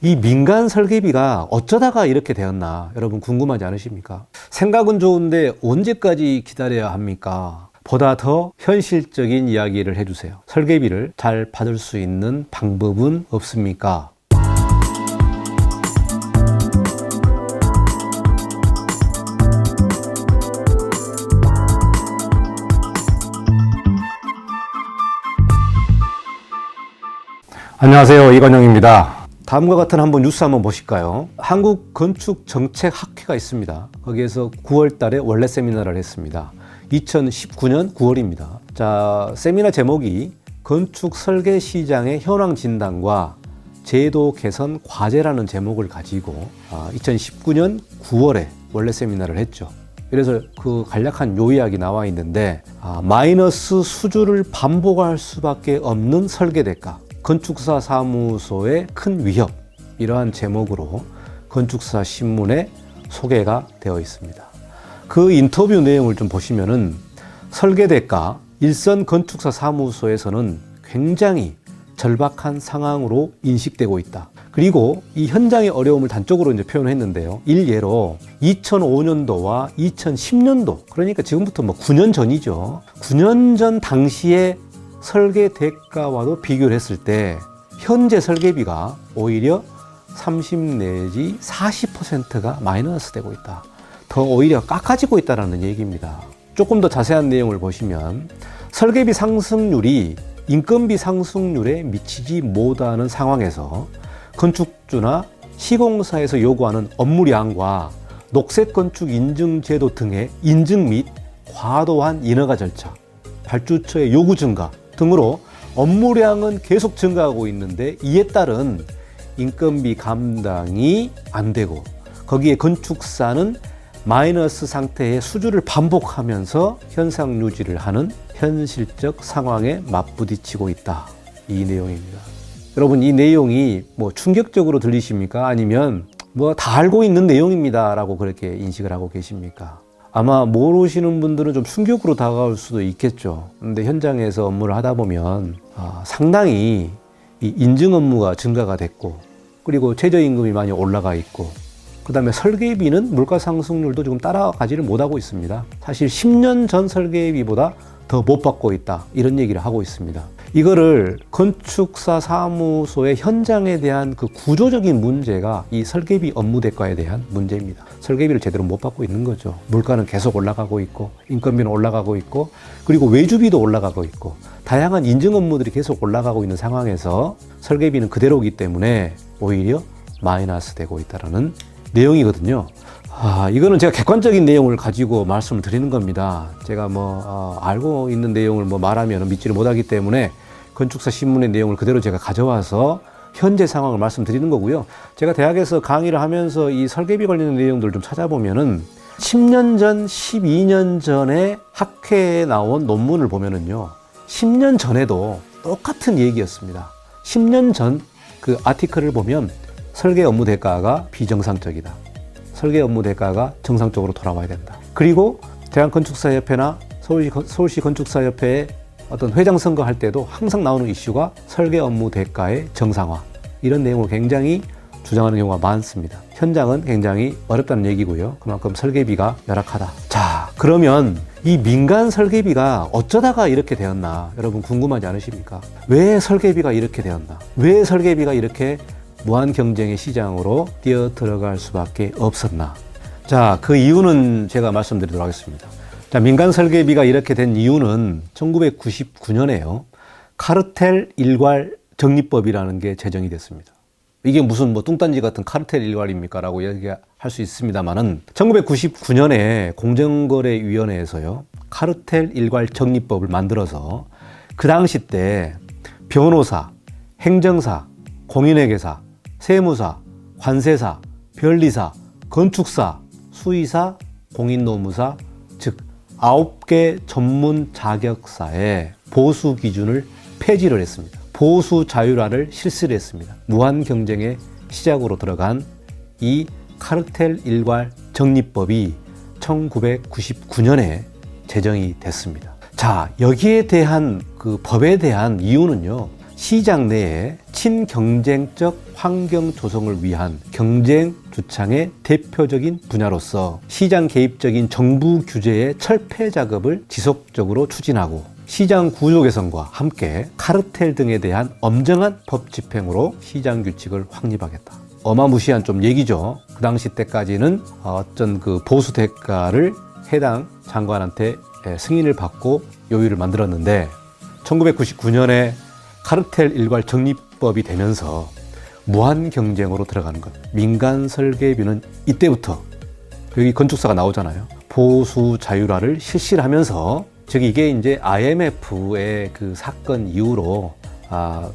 이 민간 설계비가 어쩌다가 이렇게 되었나 여러분 궁금하지 않으십니까? 생각은 좋은데 언제까지 기다려야 합니까? 보다 더 현실적인 이야기를 해주세요. 설계비를 잘 받을 수 있는 방법은 없습니까? 안녕하세요, 이건영입니다. 다음과 같은 뉴스 한번 보실까요? 한국건축정책학회가 있습니다. 거기에서 9월 달에 원래 세미나를 했습니다. 2019년 9월입니다. 자, 세미나 제목이 건축 설계 시장의 현황 진단과 제도 개선 과제라는 제목을 가지고 2019년 9월에 원래 세미나를 했죠. 그래서 그 간략한 요약이 나와 있는데 마이너스 수주를 반복할 수밖에 없는 설계 대가, 건축사 사무소의 큰 위협, 이러한 제목으로 건축사 신문에 소개가 되어 있습니다. 그 인터뷰 내용을 좀 보시면은 설계대가 일선 건축사 사무소에서는 굉장히 절박한 상황으로 인식되고 있다. 그리고 이 현장의 어려움을 단적으로 이제 표현했는데요. 일예로 2005년도와 2010년도, 그러니까 지금부터 9년 전이죠. 9년 전 당시에 설계 대가와도 비교를 했을 때 현재 설계비가 오히려 30 내지 40%가 마이너스 되고 있다. 더 오히려 깎아지고 있다는 얘기입니다. 조금 더 자세한 내용을 보시면 설계비 상승률이 인건비 상승률에 미치지 못하는 상황에서 건축주나 시공사에서 요구하는 업무량과 녹색건축 인증제도 등의 인증 및 과도한 인허가 절차, 발주처의 요구 증가 등으로 업무량은 계속 증가하고 있는데 이에 따른 인건비 감당이 안 되고 거기에 건축사는 마이너스 상태의 수주를 반복하면서 현상 유지를 하는 현실적 상황에 맞부딪히고 있다. 이 내용입니다. 여러분, 이 내용이 충격적으로 들리십니까? 아니면 다 알고 있는 내용입니다 라고 그렇게 인식을 하고 계십니까? 아마 모르시는 분들은 좀 충격으로 다가올 수도 있겠죠. 근데 현장에서 업무를 하다 보면 상당히 이 인증 업무가 증가가 됐고, 그리고 최저임금이 많이 올라가 있고, 그 다음에 설계비는 물가 상승률도 지금 따라가지를 못하고 있습니다. 사실 10년 전 설계비보다 더 못 받고 있다, 이런 얘기를 하고 있습니다. 이거를 건축사 사무소의 현장에 대한 그 구조적인 문제가 이 설계비 업무 대가에 대한 문제입니다. 설계비를 제대로 못 받고 있는 거죠. 물가는 계속 올라가고 있고, 인건비는 올라가고 있고, 그리고 외주비도 올라가고 있고, 다양한 인증 업무들이 계속 올라가고 있는 상황에서 설계비는 그대로이기 때문에 오히려 마이너스 되고 있다는 내용이거든요. 이거는 제가 객관적인 내용을 가지고 말씀을 드리는 겁니다. 제가 알고 있는 내용을 말하면 믿지를 못하기 때문에 건축사 신문의 내용을 그대로 제가 가져와서 현재 상황을 말씀드리는 거고요. 제가 대학에서 강의를 하면서 이 설계비 관련된 내용들을 좀 찾아보면은 10년 전, 12년 전에 학회에 나온 논문을 보면은요, 10년 전에도 똑같은 얘기였습니다. 10년 전 그 아티클을 보면 설계 업무 대가가 비정상적이다. 설계 업무 대가가 정상적으로 돌아와야 된다. 그리고 대한건축사협회나 서울시 건축사협회의 어떤 회장 선거할 때도 항상 나오는 이슈가 설계 업무 대가의 정상화, 이런 내용을 굉장히 주장하는 경우가 많습니다. 현장은 굉장히 어렵다는 얘기고요. 그만큼 설계비가 열악하다. 자, 그러면 이 민간 설계비가 어쩌다가 이렇게 되었나 여러분 궁금하지 않으십니까? 왜 설계비가 이렇게 되었나? 왜 설계비가 이렇게 무한 경쟁의 시장으로 뛰어 들어갈 수밖에 없었나? 자, 그 이유는 제가 말씀드리도록 하겠습니다. 자, 민간 설계비가 이렇게 된 이유는 1999년에요. 카르텔 일괄 정리법이라는 게 제정이 됐습니다. 이게 무슨 뚱딴지 같은 카르텔 일괄입니까? 라고 얘기할 수 있습니다만은 1999년에 공정거래위원회에서요, 카르텔 일괄 정리법을 만들어서 그 당시 때 변호사, 행정사, 공인회계사, 세무사, 관세사, 변리사, 건축사, 수의사, 공인노무사, 즉 9개 전문 자격사의 보수 기준을 폐지를 했습니다. 보수 자율화를 실시를 했습니다. 무한 경쟁의 시작으로 들어간 이 카르텔 일괄 정리법이 1999년에 제정이 됐습니다. 자, 여기에 대한 그 법에 대한 이유는요, 시장 내에 친경쟁적 환경 조성을 위한 경쟁 주창의 대표적인 분야로서 시장 개입적인 정부 규제의 철폐 작업을 지속적으로 추진하고 시장 구조 개선과 함께 카르텔 등에 대한 엄정한 법 집행으로 시장 규칙을 확립하겠다. 어마무시한 좀 얘기죠. 그 당시 때까지는 어떤 그 보수 대가를 해당 장관한테 승인을 받고 요율을 만들었는데 1999년에 카르텔 일괄 정리법이 되면서 무한 경쟁으로 들어가는 것. 민간 설계비는 이때부터 여기 건축사가 나오잖아요. 보수 자율화를 실시를 하면서 즉 이게 이제 IMF의 그 사건 이후로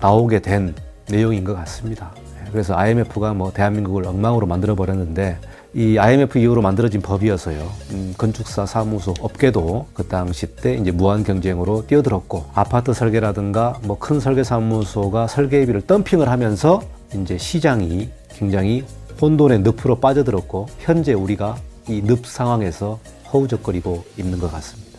나오게 된 내용인 것 같습니다. 그래서 IMF가 뭐 대한민국을 엉망으로 만들어 버렸는데 이 IMF 이후로 만들어진 법이어서요. 건축사 사무소 업계도 그 당시 때 이제 무한 경쟁으로 뛰어들었고 아파트 설계라든가 뭐 큰 설계 사무소가 설계비를 덤핑을 하면서 이제 시장이 굉장히 혼돈의 늪으로 빠져들었고 현재 우리가 이 늪 상황에서 허우적거리고 있는 것 같습니다.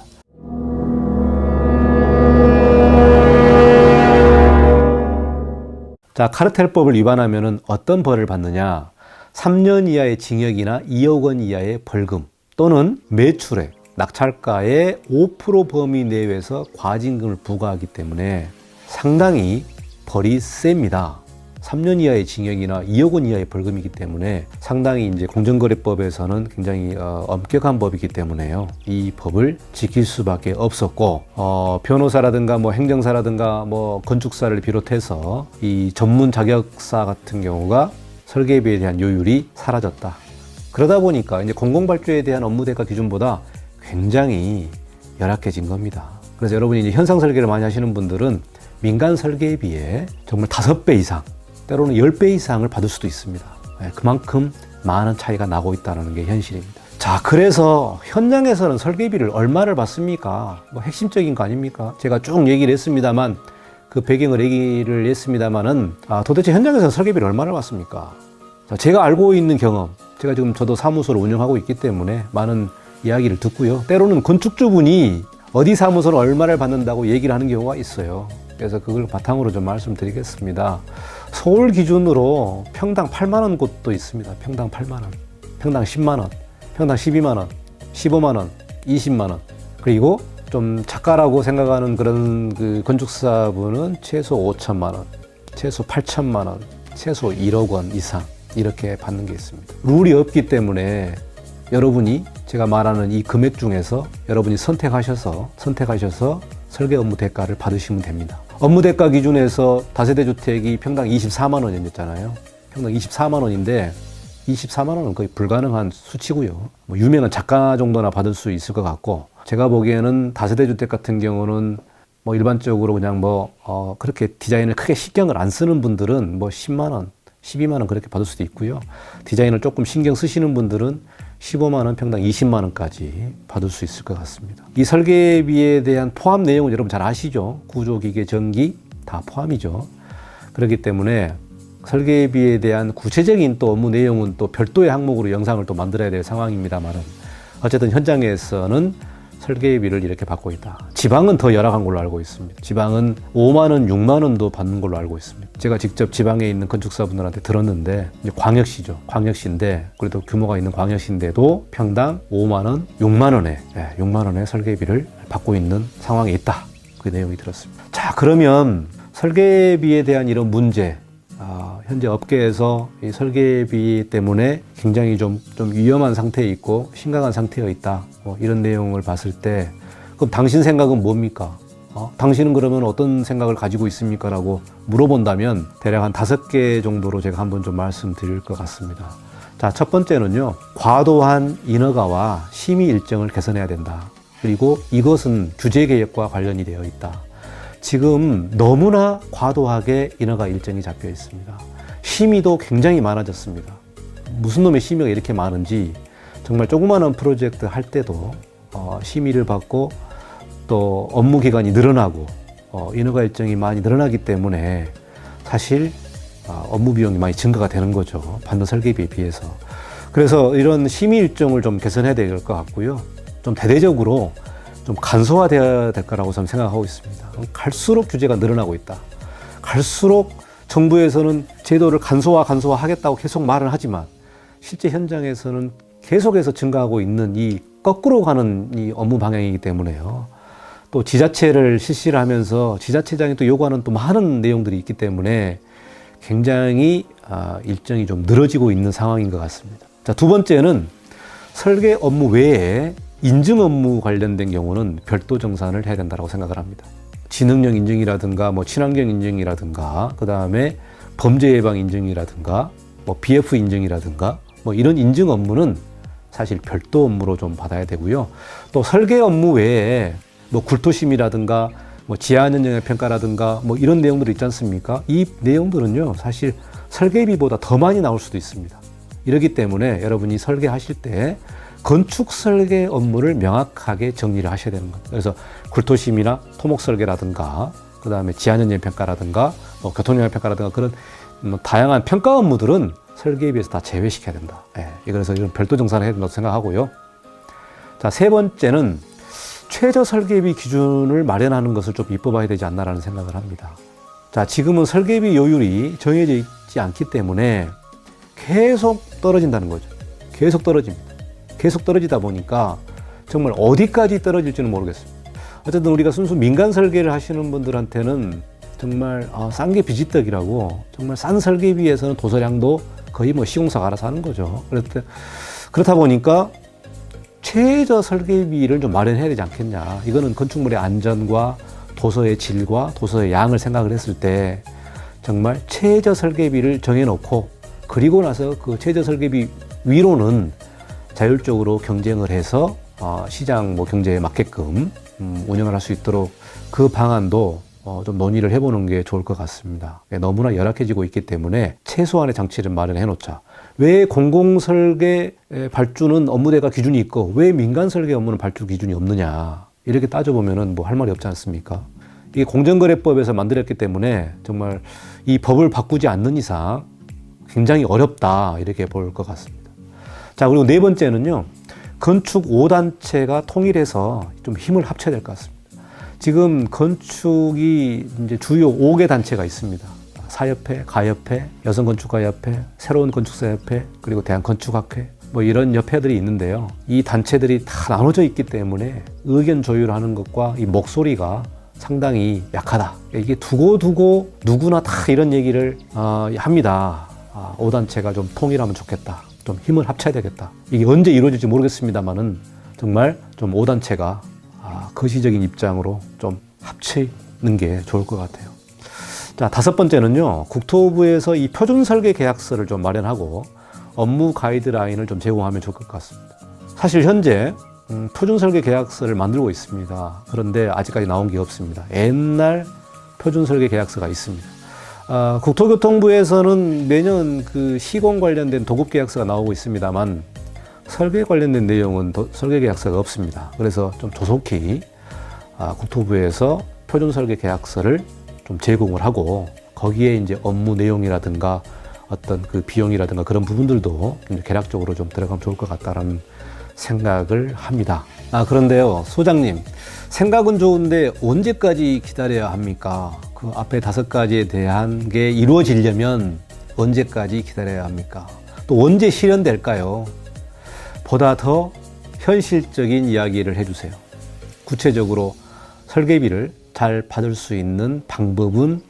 자, 카르텔법을 위반하면 어떤 벌을 받느냐? 3년 이하의 징역이나 2억 원 이하의 벌금 또는 매출액, 낙찰가의 5% 범위 내외에서 과징금을 부과하기 때문에 상당히 벌이 셉니다. 3년 이하의 징역이나 2억 원 이하의 벌금이기 때문에 상당히 이제 공정거래법에서는 굉장히 엄격한 법이기 때문에요. 이 법을 지킬 수밖에 없었고 변호사라든가 뭐 행정사라든가 뭐 건축사를 비롯해서 이 전문 자격사 같은 경우가 설계비에 대한 요율이 사라졌다. 그러다 보니까 이제 공공발주에 대한 업무 대가 기준보다 굉장히 열악해진 겁니다. 그래서 여러분이 이제 현상 설계를 많이 하시는 분들은 민간 설계비에 정말 5배 이상 때로는 10배 이상을 받을 수도 있습니다. 그만큼 많은 차이가 나고 있다는 게 현실입니다. 자, 그래서 현장에서는 설계비를 얼마를 받습니까? 뭐 핵심적인 거 아닙니까? 제가 쭉 얘기를 했습니다만 그 배경을 얘기를 했습니다만은 도대체 현장에서는 설계비를 얼마를 받습니까? 자, 제가 알고 있는 경험, 제가 지금 저도 사무소를 운영하고 있기 때문에 많은 이야기를 듣고요. 때로는 건축주분이 어디 사무소는 얼마를 받는다고 얘기를 하는 경우가 있어요. 그래서 그걸 바탕으로 좀 말씀드리겠습니다. 서울 기준으로 평당 8만 원 곳도 있습니다. 평당 8만 원, 평당 10만 원, 평당 12만 원, 15만 원, 20만 원. 그리고 좀 작가라고 생각하는 그런 그 건축사분은 최소 5천만 원, 최소 8천만 원, 최소 1억 원 이상 이렇게 받는 게 있습니다. 룰이 없기 때문에 여러분이 제가 말하는 이 금액 중에서 여러분이 선택하셔서 설계 업무 대가를 받으시면 됩니다. 업무 대가 기준에서 다세대 주택이 평당 24만 원이었잖아요. 평당 24만 원인데 24만 원은 거의 불가능한 수치고요. 뭐 유명한 작가 정도나 받을 수 있을 것 같고 제가 보기에는 다세대 주택 같은 경우는 뭐 일반적으로 그냥 그렇게 디자인을 크게 신경을 안 쓰는 분들은 뭐 10만 원, 12만 원 그렇게 받을 수도 있고요. 디자인을 조금 신경 쓰시는 분들은 15만 원, 평당 20만 원까지 받을 수 있을 것 같습니다. 이 설계비에 대한 포함 내용은 여러분 잘 아시죠? 구조, 기계, 전기 다 포함이죠. 그렇기 때문에 설계비에 대한 구체적인 또 업무 내용은 또 별도의 항목으로 영상을 또 만들어야 될 상황입니다만은 어쨌든 현장에서는 설계비를 이렇게 받고 있다. 지방은 더 열악한 걸로 알고 있습니다. 지방은 5만 원, 6만 원도 받는 걸로 알고 있습니다. 제가 직접 지방에 있는 건축사분들한테 들었는데 이제 광역시죠. 광역시인데 그래도 규모가 있는 광역시인데도 평당 5만 원, 6만 원에 6만 원의 설계비를 받고 있는 상황에 있다. 그 내용이 들었습니다. 자, 그러면 설계비에 대한 이런 문제 현재 업계에서 이 설계비 때문에 굉장히 좀 위험한 상태에 있고 심각한 상태에 있다. 이런 내용을 봤을 때 그럼 당신 생각은 뭡니까? 당신은 그러면 어떤 생각을 가지고 있습니까? 라고 물어본다면 대략 한 5개 정도로 제가 한번 좀 말씀드릴 것 같습니다. 자, 첫 번째는요. 과도한 인허가와 심의 일정을 개선해야 된다. 그리고 이것은 규제 개혁과 관련이 되어 있다. 지금 너무나 과도하게 인허가 일정이 잡혀 있습니다. 심의도 굉장히 많아졌습니다. 무슨 놈의 심의가 이렇게 많은지 정말 조그마한 프로젝트 할 때도 심의를 받고 또 업무 기간이 늘어나고 인허가 일정이 많이 늘어나기 때문에 사실 업무 비용이 많이 증가가 되는 거죠. 받는 설계비에 비해서. 그래서 이런 심의 일정을 좀 개선해야 될 것 같고요. 좀 대대적으로 좀 간소화되어야 될 거라고 저는 생각하고 있습니다. 갈수록 규제가 늘어나고 있다. 갈수록 정부에서는 제도를 간소화하겠다고 계속 말을 하지만 실제 현장에서는 계속해서 증가하고 있는 이 거꾸로 가는 이 업무 방향이기 때문에요. 또 지자체를 실시를 하면서 지자체장이 또 요구하는 또 많은 내용들이 있기 때문에 굉장히 일정이 좀 늘어지고 있는 상황인 것 같습니다. 자, 두 번째는 설계 업무 외에 인증 업무 관련된 경우는 별도 정산을 해야 된다고 생각을 합니다. 지능력 인증이라든가 친환경 인증이라든가 그다음에 범죄 예방 인증이라든가 BF 인증이라든가 이런 인증 업무는 사실 별도 업무로 좀 받아야 되고요. 또 설계 업무 외에 굴토심이라든가 지하환경 영향 평가라든가 이런 내용들이 있지 않습니까? 이 내용들은요, 사실 설계비보다 더 많이 나올 수도 있습니다. 이렇기 때문에 여러분이 설계하실 때 건축 설계 업무를 명확하게 정리를 하셔야 되는 겁니다. 그래서 굴토심이나 토목 설계라든가 그다음에 지하환경 평가라든가 교통영향 평가라든가 그런 다양한 평가 업무들은 설계비에서 다 제외시켜야 된다. 그래서 이런 별도 정산을 해야 된다고 생각하고요. 자, 세 번째는 최저 설계비 기준을 마련하는 것을 좀 입법화해야 되지 않나라는 생각을 합니다. 자, 지금은 설계비 요율이 정해져 있지 않기 때문에 계속 떨어진다는 거죠. 계속 떨어집니다. 계속 떨어지다 보니까 정말 어디까지 떨어질지는 모르겠습니다. 어쨌든 우리가 순수 민간 설계를 하시는 분들한테는 정말 싼 게 비지떡이라고 정말 싼 설계비에서는 도서량도 거의 시공사가 알아서 하는 거죠. 그렇다 보니까 최저 설계비를 좀 마련해야 되지 않겠냐. 이거는 건축물의 안전과 도서의 질과 도서의 양을 생각을 했을 때 정말 최저 설계비를 정해놓고 그리고 나서 그 최저 설계비 위로는 자율적으로 경쟁을 해서 시장 경제에 맞게끔 운영을 할 수 있도록 그 방안도 좀 논의를 해보는 게 좋을 것 같습니다. 너무나 열악해지고 있기 때문에 최소한의 장치를 마련해 놓자. 왜 공공설계 발주는 업무대가 기준이 있고 왜 민간설계 업무는 발주 기준이 없느냐. 이렇게 따져보면 할 말이 없지 않습니까? 이게 공정거래법에서 만들었기 때문에 정말 이 법을 바꾸지 않는 이상 굉장히 어렵다 이렇게 볼 것 같습니다. 자, 그리고 네 번째는요. 건축 5단체가 통일해서 좀 힘을 합쳐야 될 것 같습니다. 지금 건축이 이제 주요 5개 단체가 있습니다. 사협회, 가협회, 여성건축가협회, 새로운 건축사협회, 그리고 대한건축학회 이런 협회들이 있는데요. 이 단체들이 다 나눠져 있기 때문에 의견 조율하는 것과 이 목소리가 상당히 약하다. 이게 두고두고 누구나 다 이런 얘기를 합니다. 5단체가 좀 통일하면 좋겠다. 좀 힘을 합쳐야 되겠다. 이게 언제 이루어질지 모르겠습니다만은 정말 좀 5단체가 거시적인 입장으로 좀 합치는 게 좋을 것 같아요. 자, 다섯 번째는요. 국토부에서 이 표준 설계 계약서를 좀 마련하고 업무 가이드라인을 좀 제공하면 좋을 것 같습니다. 사실 현재 표준 설계 계약서를 만들고 있습니다. 그런데 아직까지 나온 게 없습니다. 옛날 표준 설계 계약서가 있습니다. 국토교통부에서는 매년 그 시공 관련된 도급 계약서가 나오고 있습니다만 설계 관련된 내용은 설계 계약서가 없습니다. 그래서 좀 조속히 국토부에서 표준 설계 계약서를 좀 제공을 하고 거기에 이제 업무 내용이라든가 어떤 그 비용이라든가 그런 부분들도 개략적으로 좀 들어가면 좋을 것 같다라는 생각을 합니다. 그런데요, 소장님, 생각은 좋은데 언제까지 기다려야 합니까? 그 앞에 5가지에 대한 게 이루어지려면 언제까지 기다려야 합니까? 또 언제 실현될까요? 보다 더 현실적인 이야기를 해주세요. 구체적으로 설계비를 잘 받을 수 있는 방법은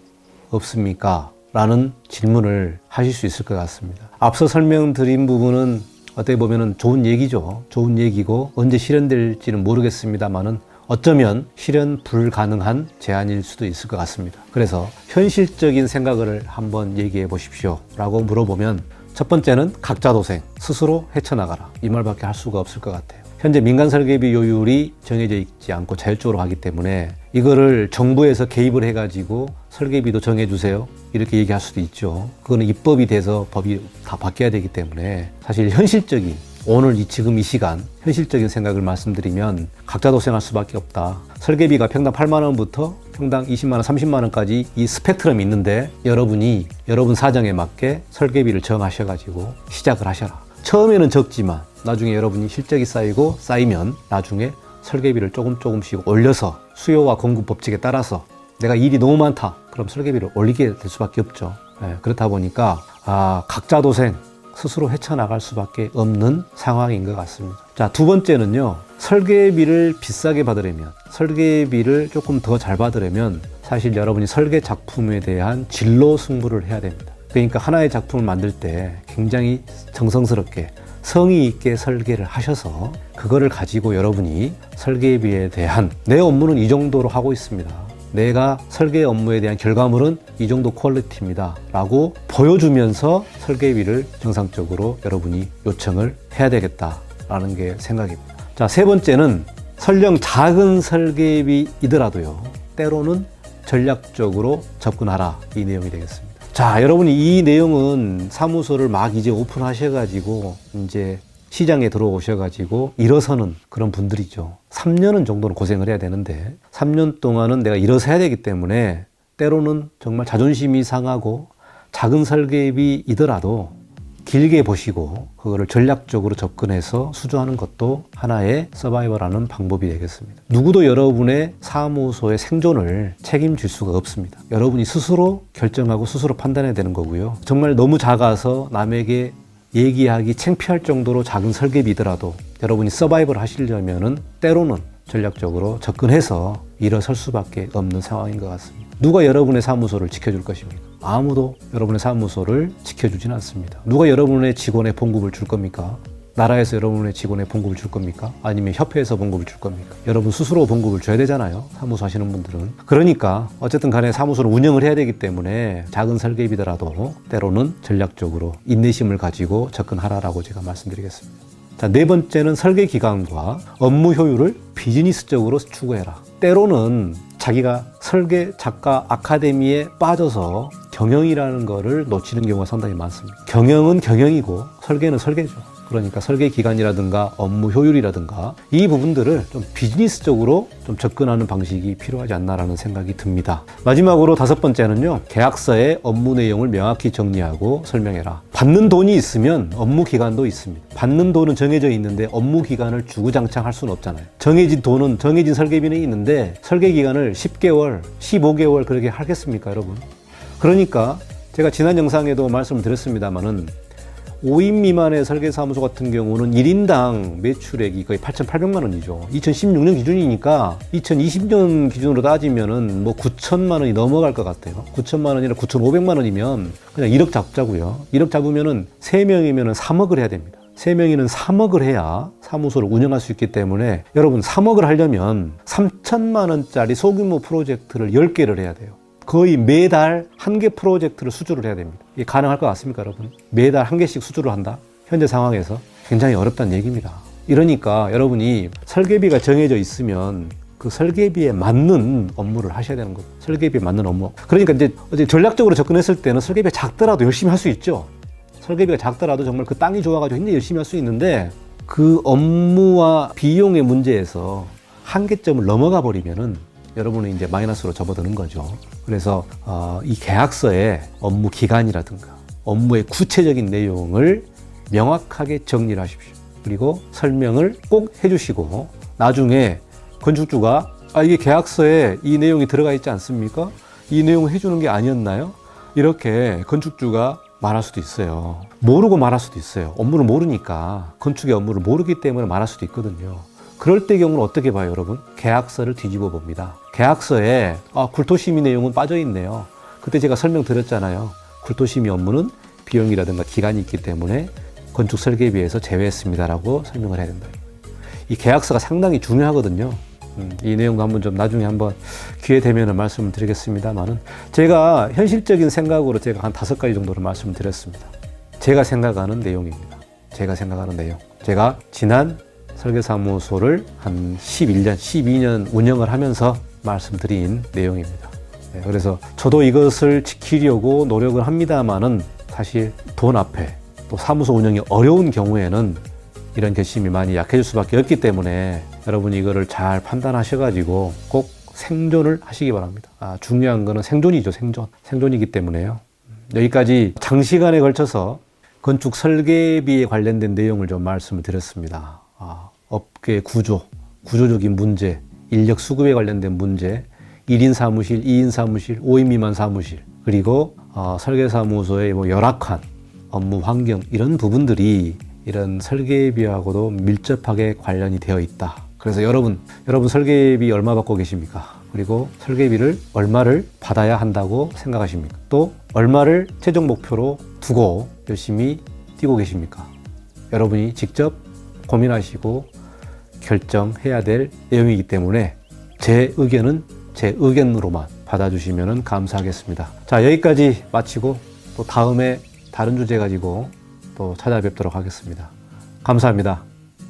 없습니까? 라는 질문을 하실 수 있을 것 같습니다. 앞서 설명드린 부분은 어떻게 보면 좋은 얘기죠. 좋은 얘기고 언제 실현될지는 모르겠습니다만은 어쩌면 실현 불가능한 제안일 수도 있을 것 같습니다. 그래서 현실적인 생각을 한번 얘기해 보십시오 라고 물어보면 첫 번째는 각자 도생, 스스로 헤쳐나가라. 이 말밖에 할 수가 없을 것 같아요. 현재 민간 설계비 요율이 정해져 있지 않고 자율적으로 하기 때문에 이거를 정부에서 개입을 해가지고 설계비도 정해주세요. 이렇게 얘기할 수도 있죠. 그거는 입법이 돼서 법이 다 바뀌어야 되기 때문에 사실 현실적인 오늘 지금 이 시간 현실적인 생각을 말씀드리면 각자 도생할 수밖에 없다. 설계비가 평당 8만 원부터 평당 20만 원, 30만 원까지 이 스펙트럼이 있는데 여러분이 여러분 사정에 맞게 설계비를 정하셔가지고 시작을 하셔라. 처음에는 적지만 나중에 여러분이 실적이 쌓이면 나중에 설계비를 조금씩 올려서 수요와 공급 법칙에 따라서 내가 일이 너무 많다. 그럼 설계비를 올리게 될 수밖에 없죠. 그렇다 보니까 각자 도생, 스스로 헤쳐나갈 수밖에 없는 상황인 것 같습니다. 자, 두 번째는요. 설계비를 비싸게 받으려면, 설계비를 조금 더 잘 받으려면 사실 여러분이 설계 작품에 대한 진로 승부를 해야 됩니다. 그러니까 하나의 작품을 만들 때 굉장히 정성스럽게 성의 있게 설계를 하셔서 그거를 가지고 여러분이 설계비에 대한 내 업무는 이 정도로 하고 있습니다. 내가 설계 업무에 대한 결과물은 이 정도 퀄리티입니다 라고 보여주면서 설계비를 정상적으로 여러분이 요청을 해야 되겠다라는 게 생각입니다. 자, 세 번째는 설령 작은 설계비이더라도요, 때로는 전략적으로 접근하라, 이 내용이 되겠습니다. 자, 여러분이 이 내용은 사무소를 막 이제 오픈하셔가지고 이제 시장에 들어오셔가지고 일어서는 그런 분들이죠. 3년은 정도는 고생을 해야 되는데 3년 동안은 내가 일어서야 되기 때문에 때로는 정말 자존심이 상하고 작은 설계비이더라도 길게 보시고 그거를 전략적으로 접근해서 수주하는 것도 하나의 서바이벌하는 방법이 되겠습니다. 누구도 여러분의 사무소의 생존을 책임질 수가 없습니다. 여러분이 스스로 결정하고 스스로 판단해야 되는 거고요. 정말 너무 작아서 남에게 얘기하기 창피할 정도로 작은 설계비더라도 여러분이 서바이벌 하시려면은 때로는 전략적으로 접근해서 일어설 수밖에 없는 상황인 것 같습니다. 누가 여러분의 사무소를 지켜줄 것입니까? 아무도 여러분의 사무소를 지켜주진 않습니다. 누가 여러분의 직원의 봉급을 줄 겁니까? 나라에서 여러분의 직원의 봉급을 줄 겁니까? 아니면 협회에서 봉급을 줄 겁니까? 여러분 스스로 봉급을 줘야 되잖아요. 사무소 하시는 분들은. 그러니까 어쨌든 간에 사무소를 운영을 해야 되기 때문에 작은 설계비더라도 때로는 전략적으로 인내심을 가지고 접근하라라고 제가 말씀드리겠습니다. 자, 네 번째는 설계 기간과 업무 효율을 비즈니스적으로 추구해라. 때로는 자기가 설계 작가 아카데미에 빠져서 경영이라는 거를 놓치는 경우가 상당히 많습니다. 경영은 경영이고 설계는 설계죠. 그러니까 설계 기간이라든가 업무 효율이라든가 이 부분들을 좀 비즈니스적으로 좀 접근하는 방식이 필요하지 않나라는 생각이 듭니다. 마지막으로 다섯 번째는요. 계약서의 업무 내용을 명확히 정리하고 설명해라. 받는 돈이 있으면 업무 기간도 있습니다. 받는 돈은 정해져 있는데 업무 기간을 주구장창 할 수는 없잖아요. 정해진 돈은 정해진 설계비는 있는데 설계 기간을 10개월, 15개월 그렇게 하겠습니까, 여러분? 그러니까 제가 지난 영상에도 말씀을 드렸습니다만은 5인 미만의 설계사무소 같은 경우는 1인당 매출액이 거의 8,800만 원이죠. 2016년 기준이니까 2020년 기준으로 따지면은 뭐 9천만 원이 넘어갈 것 같아요. 9천만 원이나 9,500만 원이면 그냥 1억 잡자고요. 1억 잡으면은 3명이면은 3억을 해야 됩니다. 3명이면 3억을 해야 사무소를 운영할 수 있기 때문에 여러분 3억을 하려면 3천만 원짜리 소규모 프로젝트를 10개를 해야 돼요. 거의 매달 한 개 프로젝트를 수주를 해야 됩니다. 이게 가능할 것 같습니까, 여러분? 매달 한 개씩 수주를 한다? 현재 상황에서 굉장히 어렵다는 얘기입니다. 이러니까 여러분이 설계비가 정해져 있으면 그 설계비에 맞는 업무를 하셔야 되는 거예요. 설계비에 맞는 업무. 그러니까 이제 전략적으로 접근했을 때는 설계비가 작더라도 열심히 할 수 있죠. 설계비가 작더라도 정말 그 땅이 좋아가지고 굉장히 열심히 할 수 있는데 그 업무와 비용의 문제에서 한계점을 넘어가 버리면은 여러분은 이제 마이너스로 접어드는 거죠. 그래서 이 계약서의 업무 기간이라든가 업무의 구체적인 내용을 명확하게 정리를 하십시오. 그리고 설명을 꼭 해주시고 나중에 건축주가 이게 계약서에 이 내용이 들어가 있지 않습니까? 이 내용을 해주는 게 아니었나요? 이렇게 건축주가 말할 수도 있어요. 모르고 말할 수도 있어요. 업무를 모르니까 건축의 업무를 모르기 때문에 말할 수도 있거든요. 그럴 때 경우는 어떻게 봐요, 여러분? 계약서를 뒤집어 봅니다. 계약서에 굴토심의 내용은 빠져 있네요. 그때 제가 설명드렸잖아요. 굴토심의 업무는 비용이라든가 기간이 있기 때문에 건축 설계비에서 제외했습니다라고 설명을 해야 된다. 이 계약서가 상당히 중요하거든요. 이 내용도 한번 좀 나중에 한번 기회 되면 말씀을 드리겠습니다만은 제가 현실적인 생각으로 제가 한 5가지 정도를 말씀을 드렸습니다. 제가 생각하는 내용입니다. 제가 생각하는 내용. 제가 지난 설계사무소를 한 11년, 12년 운영을 하면서 말씀드린 내용입니다. 그래서 저도 이것을 지키려고 노력을 합니다만은 사실 돈 앞에 또 사무소 운영이 어려운 경우에는 이런 결심이 많이 약해질 수밖에 없기 때문에 여러분이 이거를 잘 판단하셔가지고 꼭 생존을 하시기 바랍니다. 중요한 거는 생존이죠, 생존. 생존이기 때문에요. 여기까지 장시간에 걸쳐서 건축 설계비에 관련된 내용을 좀 말씀을 드렸습니다. 업계 구조적인 문제, 인력 수급에 관련된 문제, 1인 사무실, 2인 사무실, 5인 미만 사무실, 그리고 설계사무소의 뭐 열악한 업무 환경, 이런 부분들이 이런 설계비하고도 밀접하게 관련이 되어 있다. 그래서 여러분 설계비 얼마 받고 계십니까? 그리고 설계비를 얼마를 받아야 한다고 생각하십니까? 또 얼마를 최종 목표로 두고 열심히 뛰고 계십니까? 여러분이 직접 고민하시고 결정해야 될 내용이기 때문에 제 의견은 제 의견으로만 받아주시면 감사하겠습니다. 자, 여기까지 마치고 또 다음에 다른 주제 가지고 또 찾아뵙도록 하겠습니다. 감사합니다.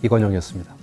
이건영이었습니다.